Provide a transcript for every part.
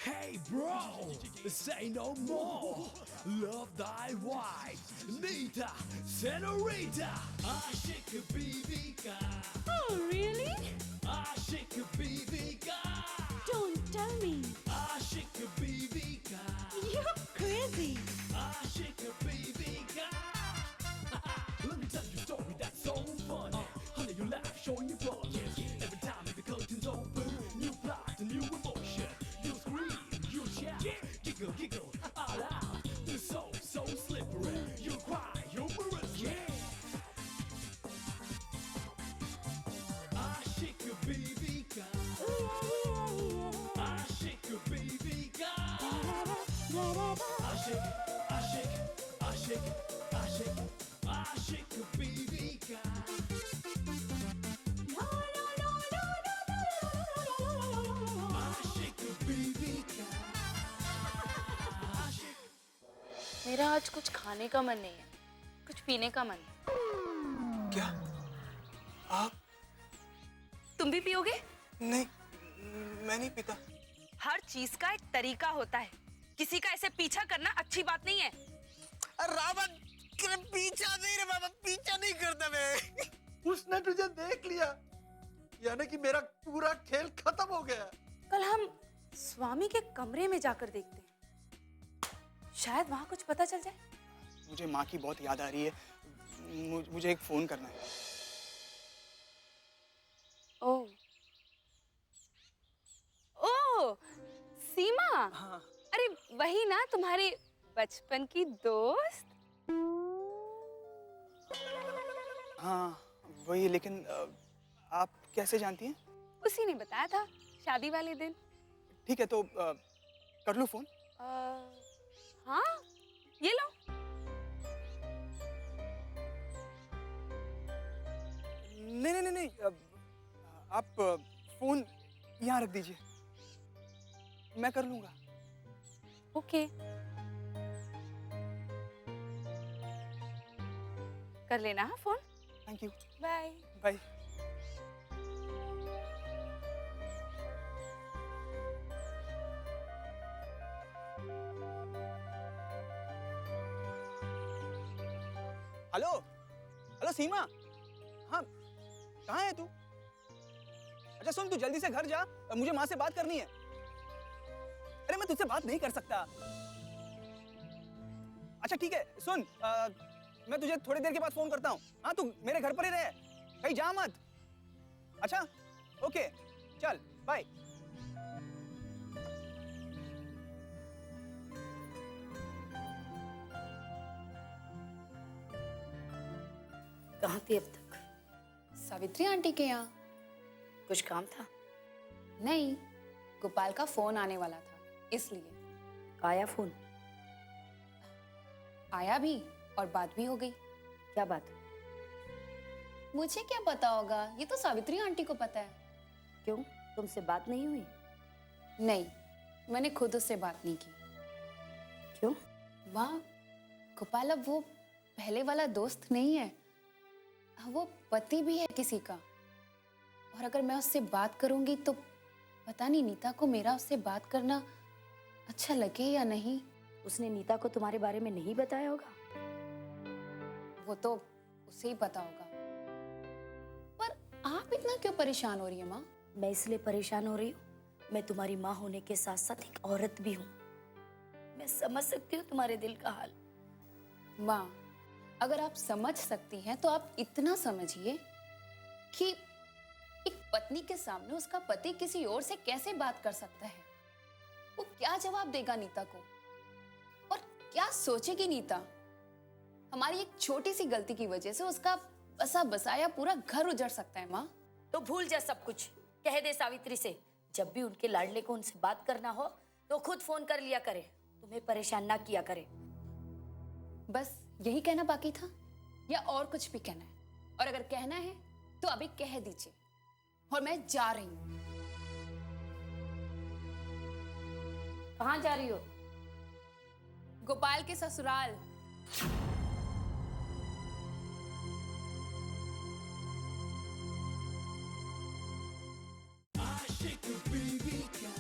Hey bro, say no more. Love thy wife, Nita, Senorita. Aşık Bibika. Oh, really? Aşık Bibika. Don't tell me. Aşık Bibika. You're crazy. Aşık Bibika. Let me tell you a story that's so funny. Honey, you laugh, showing your flaws. Every time the curtains open, new plot, a new emotion. You scream, you shout, giggle, giggle, all out. The soul so slippery. You cry, humorously. Aşık Bibika. Aşık Bibika. Aşık, aşık, aşık, aşık, aşık Bibika. Aşık Bibika. Aşık. मेरा आज कुछ खाने का मन नहीं है, कुछ पीने का मन है। क्या? आप? तुम भी पियोगे? नहीं, मैं नहीं पीता। हर चीज का एक तरीका होता है, किसी का ऐसे पीछा करना अच्छी बात नहीं है। रावण पीछा नहीं रे बाबा, पीछा नहीं करता मैं। उसने तुझे देख लिया, यानी कि मेरा पूरा खेल खत्म हो गया। कल हम स्वामी के कमरे में जाकर देखते हैं, शायद वहां कुछ पता चल जाए। मुझे माँ की बहुत याद आ रही है, मुझे एक फोन करना है। ओह, ओह, सीमा। हाँ। अरे वही ना, तुम्हारी बचपन की दोस्त। हाँ वही, लेकिन आप कैसे जानती हैं? उसी ने बताया था शादी वाले दिन। ठीक है, तो कर लूँ फोन? हाँ, ये लो। नहीं नहीं नहीं नहीं, आप फोन यहाँ रख दीजिए, मैं कर लूँगा। ओके, कर लेना हाँ phone. Thank you. Bye. Bye. Hello hello Seema. हाँ, कहाँ है तू? अच्छा सुन, तू जल्दी से घर जा, मुझे माँ से बात करनी है। अरे मैं तुझसे बात नहीं कर सकता। अच्छा ठीक है, सुन, मैं तुझे थोड़ी देर के बाद फोन करता हूँ। हाँ, तू मेरे घर पर ही रहे, कहीं जा मत। अच्छा ओके, चल बाय। कहाँ थी अब तक? सावित्री आंटी के यहाँ। कुछ काम था? नहीं, गोपाल का फोन आने वाला था, इसलिए। आया फोन? आया भी और बात भी हो गई। क्या बात? मुझे क्या पता होगा, ये तो सावित्री आंटी को पता है। क्यों, तुमसे बात नहीं हुई? नहीं, मैंने खुद उससे बात नहीं की। क्यों? माँ, गोपाल अब वो पहले वाला दोस्त नहीं है, वो पति भी है किसी का। और अगर मैं उससे बात करूंगी तो पता नहीं नीता को मेरा उससे बात करना अच्छा लगे या नहीं। उसने नीता को तुम्हारे बारे में नहीं बताया होगा? वो तो उसे ही पता होगा। पर आप इतना क्यों परेशान हो रही है माँ? मैं इसलिए परेशान हो रही हूँ, मैं तुम्हारी माँ होने के साथ साथ एक औरत भी हूँ। मैं समझ सकती हूँ तुम्हारे दिल का हाल। माँ, अगर आप समझ सकती हैं तो आप इतना समझिए कि एक पत्नी के सामने उसका पति किसी और से कैसे बात कर सकता है। वो क्या जवाब देगा नीता को, और क्या सोचेगी नीता? हमारी एक छोटी सी गलती की वजह से उसका बसा बसाया पूरा घर उजड़ सकता है। माँ, तो भूल जा सब कुछ, कह दे सावित्री से जब भी उनके लाडले को उनसे बात करना हो तो खुद फोन कर लिया करे, तुम्हें परेशान ना किया करे। बस यही कहना बाकी था या और कुछ भी कहना है? और अगर कहना है तो अभी कह दीजिए, और मैं जा रही हूँ। कहाँ जा रही हो? गोपाल के ससुराल। Aşık Bibika.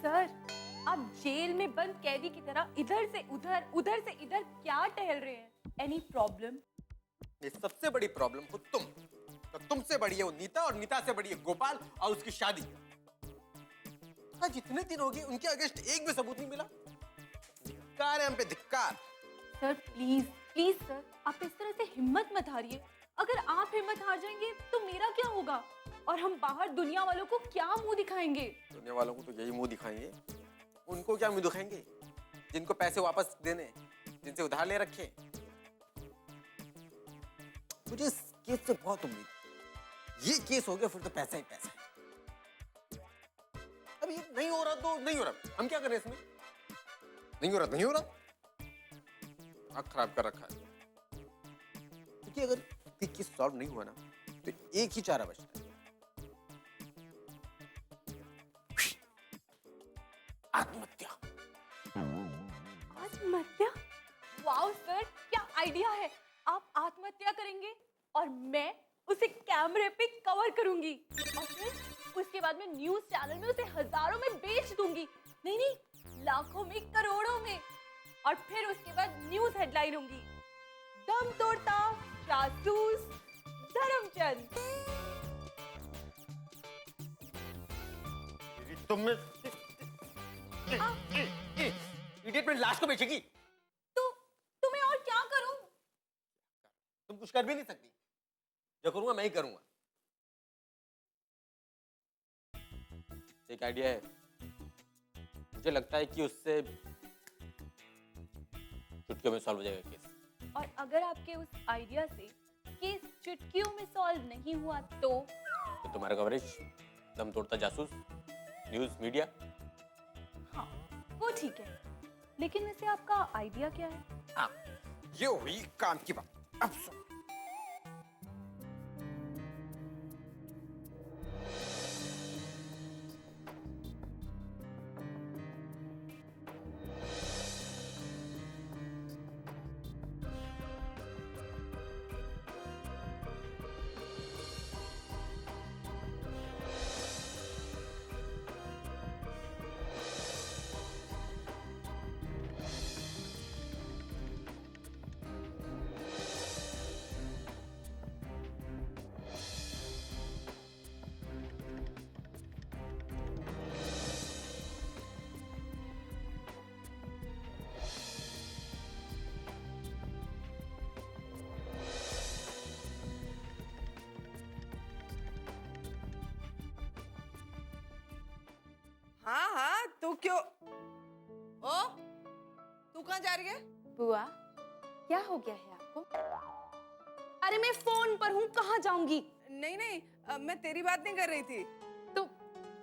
सर, आप जेल में बंद कैदी की तरह इधर से उधर, उधर से इधर क्या टहल रहे हैं? Any problem? ये सबसे बड़ी प्रॉब्लम हो तुम। तो तुमसे बड़ी है वो नीता और नीता से बड़ी है गोपाल और उसकी शादी। आज जितने दिन हो गए उनके अगेंस्ट एक भी सबूत नहीं मिला। धिक्कार है हम पे, धिक्कार। सर प्लीज प्लीज सर, आप इस तरह से हिम्मत मत हारिए। अगर आप हिम्मत हार जाएंगे तो मेरा क्या होगा? और हम बाहर दुनिया वालों को क्या मुंह दिखाएंगे? दुनिया वालों को तो यही मुंह दिखाएंगे। उनको क्या मुंह दिखाएंगे? जिनको पैसे वापस देने, जिनसे उधार ले रखे। मुझे इस केस से बहुत उम्मीद है। ये केस हो गया फिर तो पैसा ही पैसा है। अब ये नहीं हो रहा तो नहीं हो रहा, हम क्या करें इसमें? नहीं हो रहा, नहीं हो रहा। आग खराब कर रखा है। क्योंकि अगर ये केस सॉल्व नहीं हुआ ना तो एक ही चारा बचता है। आत्महत्या। आत्महत्या? वाओ सर, क्या आइडिया है। आप आत्महत्या करेंगे और मैं उसे कैमरे पे कवर करूंगी और फिर उसके बाद में न्यूज़ चैनल में उसे हजारों में बेच दूंगी। नहीं नहीं, लाखों में, करोड़ों में। और फिर उसके बाद न्यूज़ हेडलाइन होंगी, दम तोड़ता जासूस धर्मचंद। तुम इडियट में लाश को बेचेगी? तो तुम्हें और क्या करूं? तुम कुछ कर भी नहीं सकती। जो करूंगा मैं ही करूंगा। एक आइडिया है, मुझे लगता है कि उससे चुटकियों में सॉल्व हो जाएगा केस। और अगर आपके उस आइडिया से केस चुटकियों में सॉल्व नहीं हुआ तो तुम्हारा कवरेज, दम तोड़ता जासूस, न्यूज मीडिया। हाँ, वो ठीक है। लेकिन वैसे आपका आइडिया क्या है? हाँ, ये हुई काम की बात। अब सुन। हाँ हाँ, तू क्यों? ओ, तू कहाँ जा रही है? बुआ, क्या हो गया है आपको? अरे मैं फोन पर हूँ, कहाँ जाऊंगी? नहीं नहीं, मैं तेरी बात नहीं कर रही थी। तो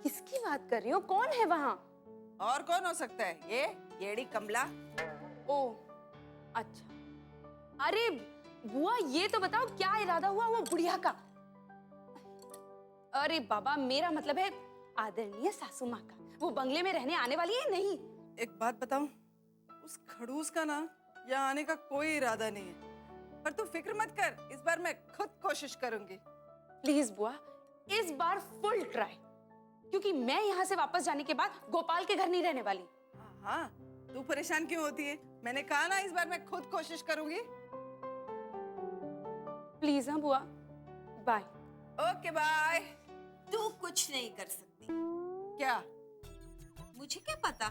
किसकी बात कर रही हो? कौन है वहाँ? और कौन हो सकता है? ये येड़ी कमला। ओ, अच्छा। अरे बुआ, ये तो बताओ क्या इरादा हुआ वो बुढ़िया का? अरे बाबा, मेरा मतलब है आदरणीय सासू माँ का। वो बंगले में रहने आने वाली है नहीं? एक बात बताऊं, उस खड़ूस का ना यहाँ आने का कोई इरादा नहीं है। पर तू फिक्र मत कर, इस बार मैं खुद कोशिश करूंगी। प्लीज बुआ, इस बार फुल ट्राई, क्योंकि मैं यहाँ से वापस जाने के बाद गोपाल के घर नहीं रहने वाली। हाँ हाँ, तू परेशान क्यों होती है? मैंने कहा ना, इस बार मैं खुद कोशिश करूंगी। प्लीज हाँ बुआ, बाय। Okay bye. तू कुछ नहीं कर सकती। क्या? मुझे क्या पता?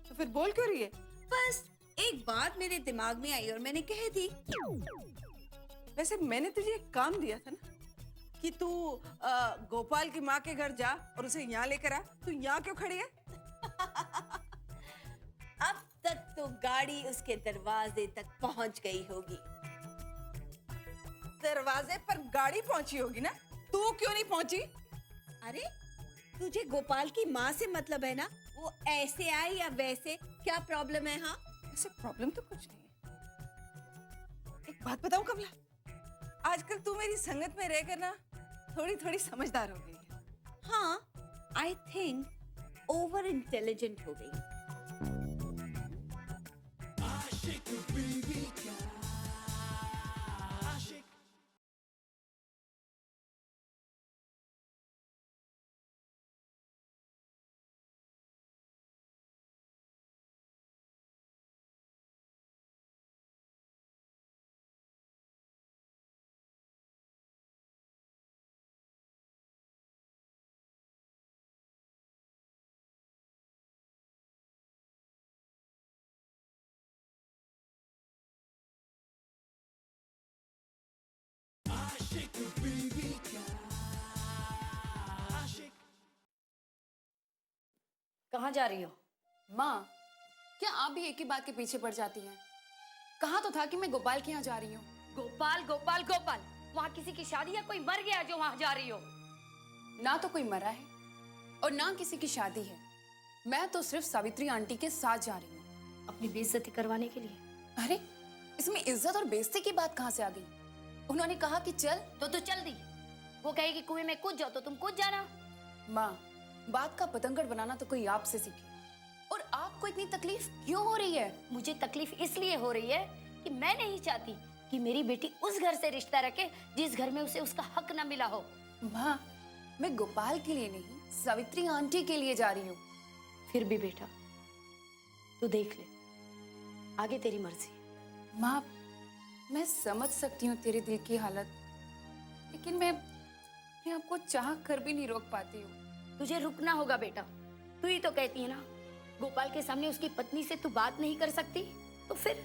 तो फिर बोल क्यों रही है? बस एक बात मेरे दिमाग में आई और मैंने कह दी। वैसे मैंने तुझे एक काम दिया था ना कि तू गोपाल की माँ के घर जा और उसे यहाँ लेकर आ। तू यहाँ क्यों खड़ी है? अब तक तो गाड़ी उसके दरवाजे तक पहुंच गई होगी। दरवाजे पर गाड़ी पहुंची होगी ना, तू क्यों नहीं पहुंची? अरे तुझे गोपाल की माँ से मतलब है ना, वो ऐसे आए या वैसे, क्या प्रॉब्लम है? हाँ, ऐसे प्रॉब्लम तो कुछ नहीं है। एक बात बताऊं कमला, आजकल तू मेरी संगत में रहकर ना थोड़ी थोड़ी समझदार हो गई है। हाँ, आई थिंक ओवर इंटेलिजेंट हो गई। आशिक बीवी का कहाँ जा रही हो? माँ, क्या आप भी एक ही बात के पीछे पड़ जाती हैं? कहा तो था कि मैं गोपाल के यहाँ जा रही हूँ। गोपाल गोपाल गोपाल, वहाँ किसी की शादी या कोई मर गया जो वहाँ जा रही हो? ना तो कोई मरा है और ना किसी की शादी है। मैं तो सिर्फ सावित्री आंटी के साथ जा रही हूँ। अपनी बेइज्जती करवाने के लिए? अरे, इसमें इज्जत और बेइज्जती की बात कहाँ से आ गई? उन्होंने कहा कि चल तो तू चल दी। वो कहेगी कुएं में कूद जाओ तो तुम कूद जाना। माँ, बात का पतंगड़ बनाना तो कोई आपसे सीखे। और आपको इतनी तकलीफ क्यों हो रही है? मुझे तकलीफ इसलिए हो रही है कि मैं नहीं चाहती कि मेरी बेटी उस घर से रिश्ता रखे जिस घर में उसे उसका हक ना मिला हो। माँ, मैं गोपाल के लिए नहीं, सावित्री आंटी के लिए जा रही हूँ। फिर भी बेटा, तू देख ले, आगे तेरी मर्जी। माँ, मैं समझ सकती हूँ तेरे दिल की हालत, लेकिन मैं अपने आपको चाह कर भी नहीं रोक पाती हूँ। तुझे रुकना होगा बेटा। तू ही तो कहती है ना, गोपाल के सामने उसकी पत्नी से तू बात नहीं कर सकती, तो फिर?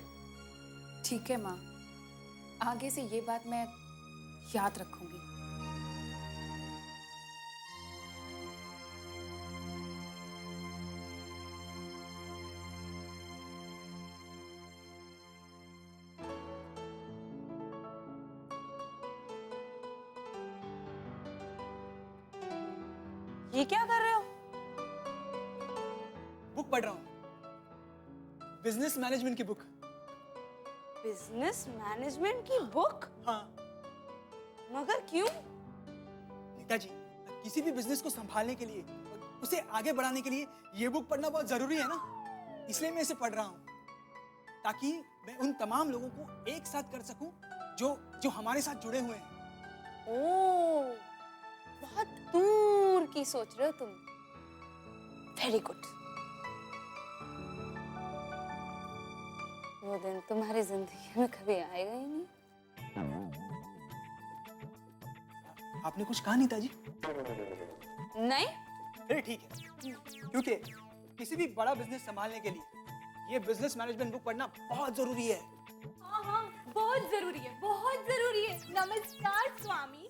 ठीक है माँ, आगे से ये बात मैं याद रखूंगी। ये क्या कर रहे हो? बुक पढ़ रहा हूँ, बिजनेस मैनेजमेंट की बुक। बिजनेस मैनेजमेंट की बुक? हाँ मगर क्यों? नेताजी, किसी भी बिजनेस को संभालने के लिए, उसे आगे बढ़ाने के लिए ये बुक पढ़ना बहुत जरूरी है ना, इसलिए मैं इसे पढ़ रहा हूँ, ताकि मैं उन तमाम लोगों को एक साथ कर सकूं जो जो हमारे साथ जुड़े हुए हैं। ओह, बहुत दूर की सोच रहे हो तुम। Very good. वो दिन तुम्हारी जिंदगी में कभी आएगा ही नहीं। आपने कुछ कहा नेताजी? नहीं? अरे ठीक है, क्योंकि किसी भी बड़ा बिजनेस संभालने के लिए ये बिजनेस मैनेजमेंट बुक पढ़ना बहुत जरूरी है। हाँ हाँ, बहुत जरूरी है, बहुत जरूरी है। नमस्कार स्वामी।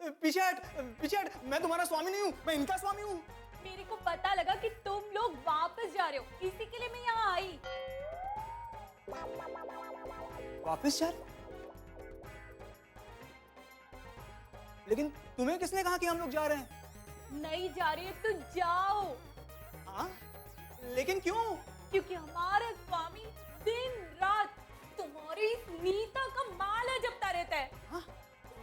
पीछे हट, मैं तुम्हारा स्वामी नहीं हूँ, मैं इनका स्वामी हूँ। मेरे को पता लगा कि तुम लोग वापस जा रहे हो, इसी के लिए मैं यहाँ आई। वापस जा रहे? लेकिन तुम्हें किसने कहा कि हम लोग जा रहे हैं? नहीं जा रही है तो जाओ। हाँ? लेकिन क्यों? क्योंकि हमारा स्वामी दिन रात तुम्हारी इस नीता का माला जपता रहता है। हाँ?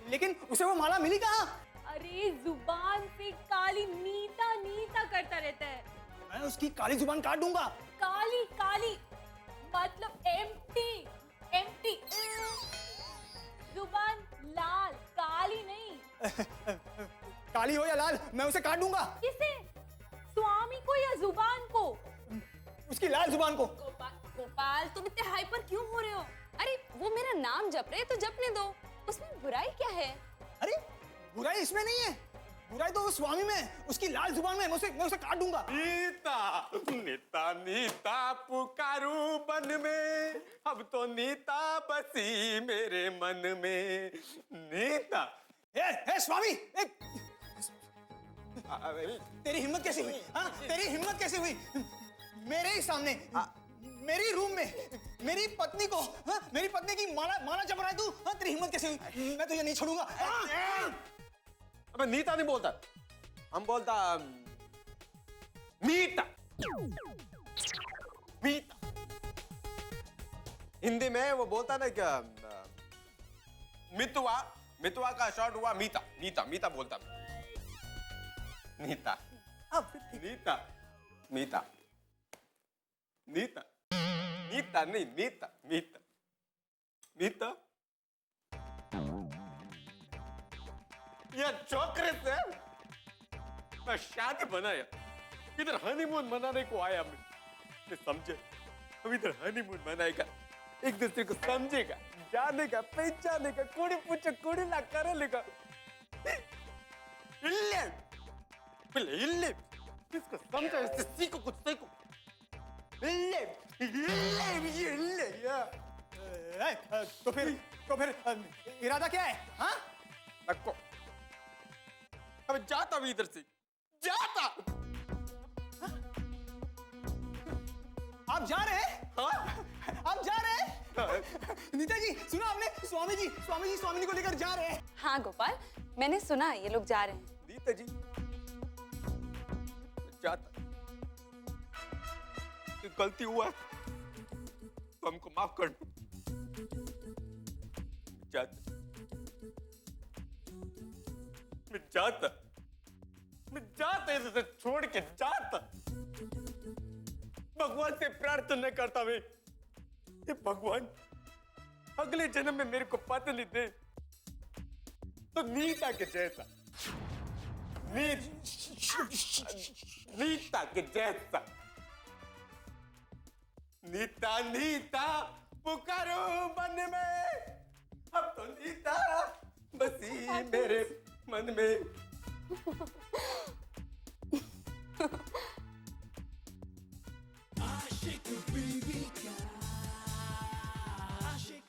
लेकिन उसे वो माला मिली कहाँ? अरे जुबान से काली नीता नीता करता रहता है। मैं उसकी काली जुबान काट दूंगा। काली काली मतलब एम्प्टी एम्प्टी। जुबान लाल, काली नहीं। काली हो या लाल, मैं उसे काट दूंगा। किसे? स्वामी को या जुबान को? उसकी लाल जुबान को। गोपाल, तुम इतने हाइपर क्यों हो रहे हो? अरे वो मेरा नाम जप रहे हैं तो जपने दो, उसमें बुराई क्या है? अरे बुराई इसमें नहीं है, बुराई तो उस स्वामी में है, उसकी लाल जुबान में। मैं उसे काट दूंगा। नीता नीता नीता पुकारू बन में, अब तो नीता बसी मेरे मन में। नीता। ए स्वामी, तेरी हिम्मत कैसी हुई? हाँ, तेरी हिम्मत कैसी हुई? मेरे ही सामने, मेरी रूम में मेरी पत्नी को, हाँ, मेरी पत्नी की माला जप रहा है तू? हाँ, तेरी हिम्मत कैसी हुई? मैं तुझे नहीं छोड़ूंगा। अबे नीता नहीं बोलता, हम बोलता मीता। मीता हिंदी में वो बोलता ना क्या, मितुआ, मितुआ का शॉर्ट हुआ मीता। मीता मीता बोलता नीता। नीता मीता नीता नीता नहीं मीता मीता मीता। यह छोकरे से मैं शादी बनाया, इधर हनीमून मनाने को आया। मैं समझे, हम इधर हनीमून मनाएगा, एक दूसरे को समझेगा, जानेगा, पहचानेगा, कोड़ी पूछे कोड़ी ला करे लेगा। इल्ले पहले इल्ले इसको समझो, इससे सीखो, कुछ सीखो। इल्ले इल्ले इल्ले यार। तो फिर इरादा क्या है? हाँ? रखो, अब जाता हूँ इधर से, जाता। आप जा रहे हैं? हाँ? आप जा रहे हैं? नीता जी सुना आपने? स्वामी जी स्वामी जी को लेकर जा रहे हैं। हाँ गोपाल, मैंने सुना ये लोग जा रहे हैं। नीता जी जाता, ये गलती हुआ है तो हमको माफ कर दो। मैं जाता इसे छोड़ के जाता। भगवान से प्रार्थना करता मैं, ये भगवान अगले जन्म में मेरे को पत्नी दे तो नीता के जैसा, नीता के जैसा। नीता पुकारो मन में, अब तो नीता बसी मेरे मन में। आशिक बीवी का आशिक।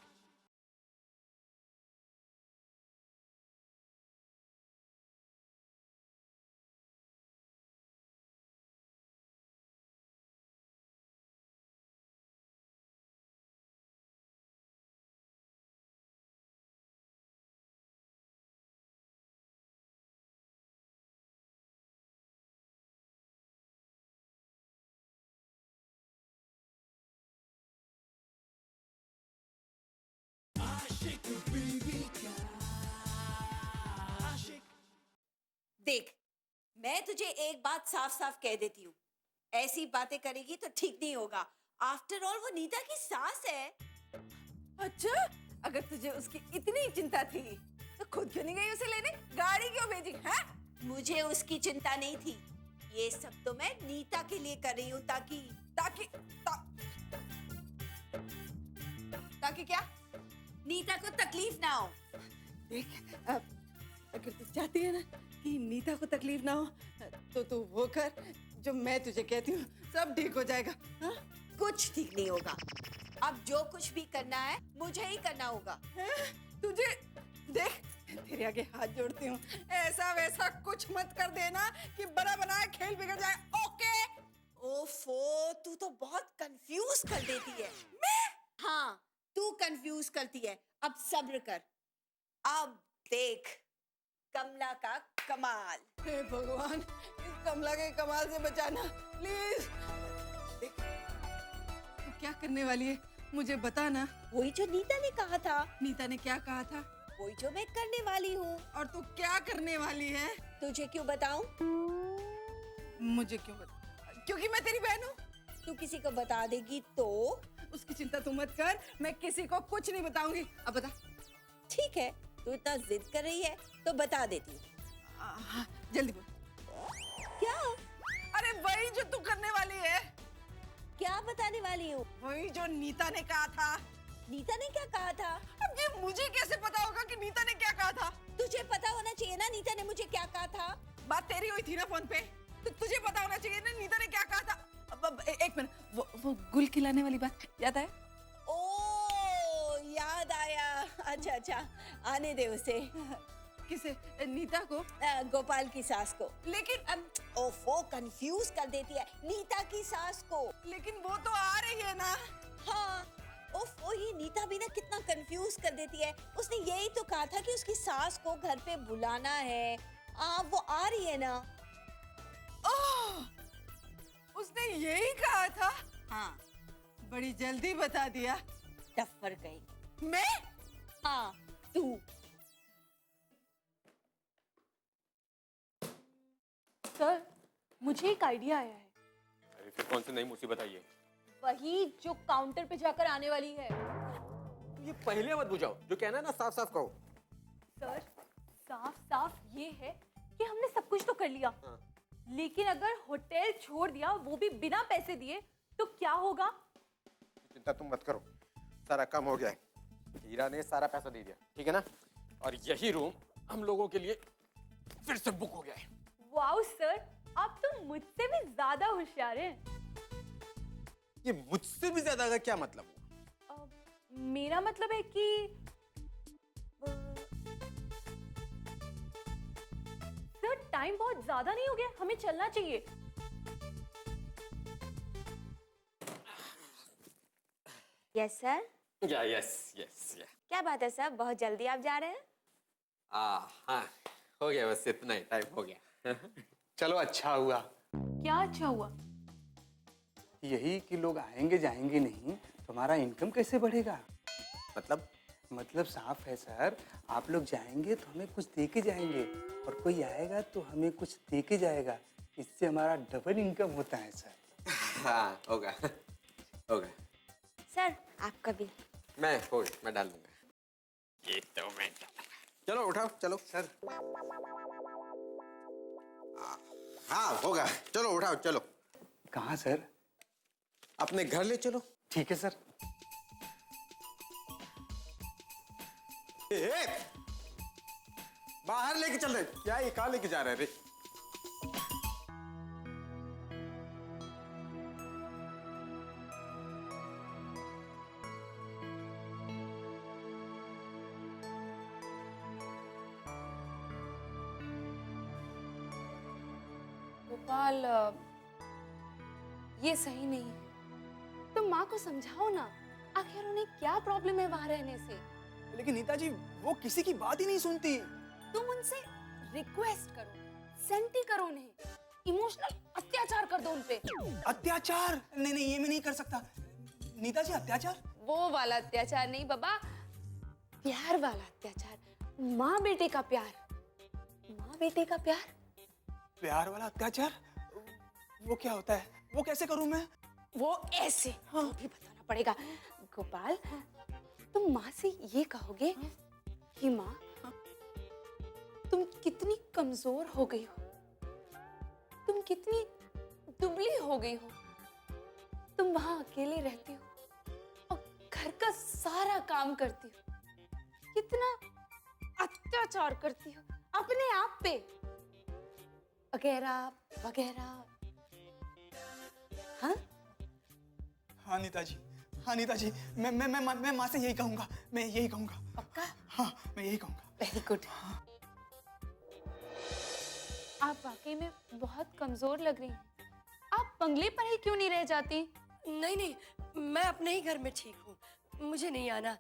आशिक बीवी का आशिक। देख, मैं तुझे एक बात साफ साफ कह देती हूँ, ऐसी बातें करेगी तो ठीक नहीं होगा। आफ्टर ऑल वो नीता की सास है। अच्छा, अगर तुझे उसकी इतनी चिंता थी तो खुद क्यों नहीं गई उसे लेने? गाड़ी क्यों भेजी? हैं? मुझे उसकी चिंता नहीं थी, ये सब तो मैं नीता के लिए कर रही हूँ ताकि ताकि क्या? नीता को तकलीफ ना हो। देख, अगर तू चाहती है ना कि नीता को तकलीफ ना हो तो तू वो कर जो मैं तुझे कहती हूँ, सब ठीक हो जाएगा। हाँ? कुछ ठीक नहीं होगा। अब जो कुछ भी करना है मुझे ही करना होगा। तुझे देख, तेरे आगे हाथ जोड़ती हूँ, ऐसा वैसा कुछ मत कर देना कि बना बनाया खेल बिगड़ जाए। ओके? ओफो, तू तो बहुत कंफ्यूज कर देती है। मैं? हाँ, तू कंफ्यूज करती है। अब सब्र कर। अब देख कमला का कमाल। हे भगवान, इस कमला के कमाल से बचाना प्लीज। देख, तू क्या करने वाली है मुझे बता ना। वही जो नीता ने कहा था, नीता ने क्या कहा था? वही जो मैं करने वाली हूँ। और तू क्या करने वाली है? तुझे क्यों बताऊं? मुझे क्यों बता? क्योंकि मैं तेरी बहन हूँ। तू किसी को बता देगी तो? उसकी चिंता तू मत कर, मैं किसी को कुछ नहीं बताऊंगी। अब बता। ठीक है, तू इतना जिद कर रही है तो बता देती हूँ। हाँ, जल्दी बोल। क्या? अरे वही जो तू करने वाली है। क्या बताने वाली हूँ? वही जो नीता ने कहा था। नीता ने क्या कहा था? अब ये मुझे कैसे पता होगा कि नीता ने क्या कहा था? तुझे पता होना चाहिए ना नीता ने मुझे क्या कहा था। बात तेरी हुई थी ना फोन पे, तो तुझे पता होना चाहिए ना नीता ने क्या कहा था। अब एक मिनट, वो गुल खिलाने वाली बात याद है? ओ, याद आया। अच्छा, आने दे उसे। किसे? नीता को? गोपाल की सास को। लेकिन ओफो, कंफ्यूज कर देती है। नीता की सास को। लेकिन वो तो आ रही है ना। हाँ, ओफो, ये नीता भी ना कितना कंफ्यूज कर देती है। उसने यही तो कहा था कि उसकी सास को घर पे बुलाना है। वो आ रही है ना। ओह, उसने यही कहा था? हाँ, बड़ी जल्दी बता दिया। टफ्फर गई। मैं? हाँ, तू। सर, मुझे एक आइडिया आया है। अरे फिर कौन सी नई मुसीबत आई है? वही जो काउंटर पे जाकर आने वाली है। ये पहले मत बुझाओ, जो कहना है ना साफ साफ कहो। सर, साफ साफ ये है कि हमने सब कुछ तो कर लिया, हाँ। लेकिन अगर होटल छोड़ दिया, वो भी बिना पैसे दिए, तो क्या होगा? चिंता तुम मत करो, सारा काम हो गया है। हीरा ने सारा पैसा दे दिया, ठीक है ना? और यही रूम हम लोगों के लिए फिर से बुक हो गया है। वाओ सर, आप तो मुझसे भी ज्यादा होशियार हैं। ये मुझसे भी ज्यादा का क्या मतलब हुआ? मेरा मतलब है कि सर, टाइम बहुत ज्यादा नहीं हो गया? हमें चलना चाहिए। Yes sir. या यस यस या क्या बात है सर, बहुत जल्दी आप जा रहे हैं? हाँ हो गया, बस इतना ही टाइम हो गया। चलो अच्छा हुआ। क्या अच्छा हुआ? यही कि लोग आएंगे जाएंगे नहीं तो हमारा इनकम कैसे बढ़ेगा? मतलब साफ है सर, आप लोग जाएंगे तो हमें कुछ दे के जाएंगे और कोई आएगा तो हमें कुछ दे के जाएगा। इससे हमारा डबल इनकम होता है सर। हाँ होगा होगा। सर आपका बिल। मैं डाल दूंगा। ये तो मैं चलो उठाओ चलो सर। हाँ होगा, चलो उठाओ चलो। कहाँ सर? अपने घर ले चलो। ठीक है सर। ए, बाहर लेके चल रहे, क्या ये कहाँ लेके जा रहे रे? गोपाल, ये सही नहीं है। तुम माँ को समझाओ ना, आखिर उन्हें क्या प्रॉब्लम है वहां रहने से। लेकिन नीता जी वो किसी की बात ही नहीं सुनती। तुम उनसे रिक्वेस्ट करो, सेंटी करो उन्हें, इमोशनल अत्याचार कर दो उनपे। अत्याचार? नहीं ये मैं नहीं कर सकता। नीता जी अत्याचार? वो वाला अत्याचार नहीं बाबा, प्यार वाला अत्याचार। माँ बेटे का प्यार, माँ बेटे का प्यार। प्यार वाला अत्याचार? वो क्या होता है? वो कैसे करूं मैं? वो ऐसे। हाँ भी बताना पड़ेगा। गोपाल, तुम माँ से ये कहोगे कि माँ तुम कितनी कमजोर हो गई हो, तुम कितनी दुबली हो गई हो, तुम वहां अकेले रहती हो और घर का सारा काम करती हो, कितना अत्याचार करती हो अपने आप पे, वगैरह वगैरह। हाँ हाँ नीता जी, मैं माँ से यही कहूंगा। मैं यही कहूंगा। पक्का? हाँ मैं यही कहूंगा। Very good. आप वाकई में बहुत कमजोर लग रही हैं। आप बंगले पर ही क्यों नहीं रह जाती? नहीं, मैं अपने ही घर में ठीक हूँ, मुझे नहीं आना।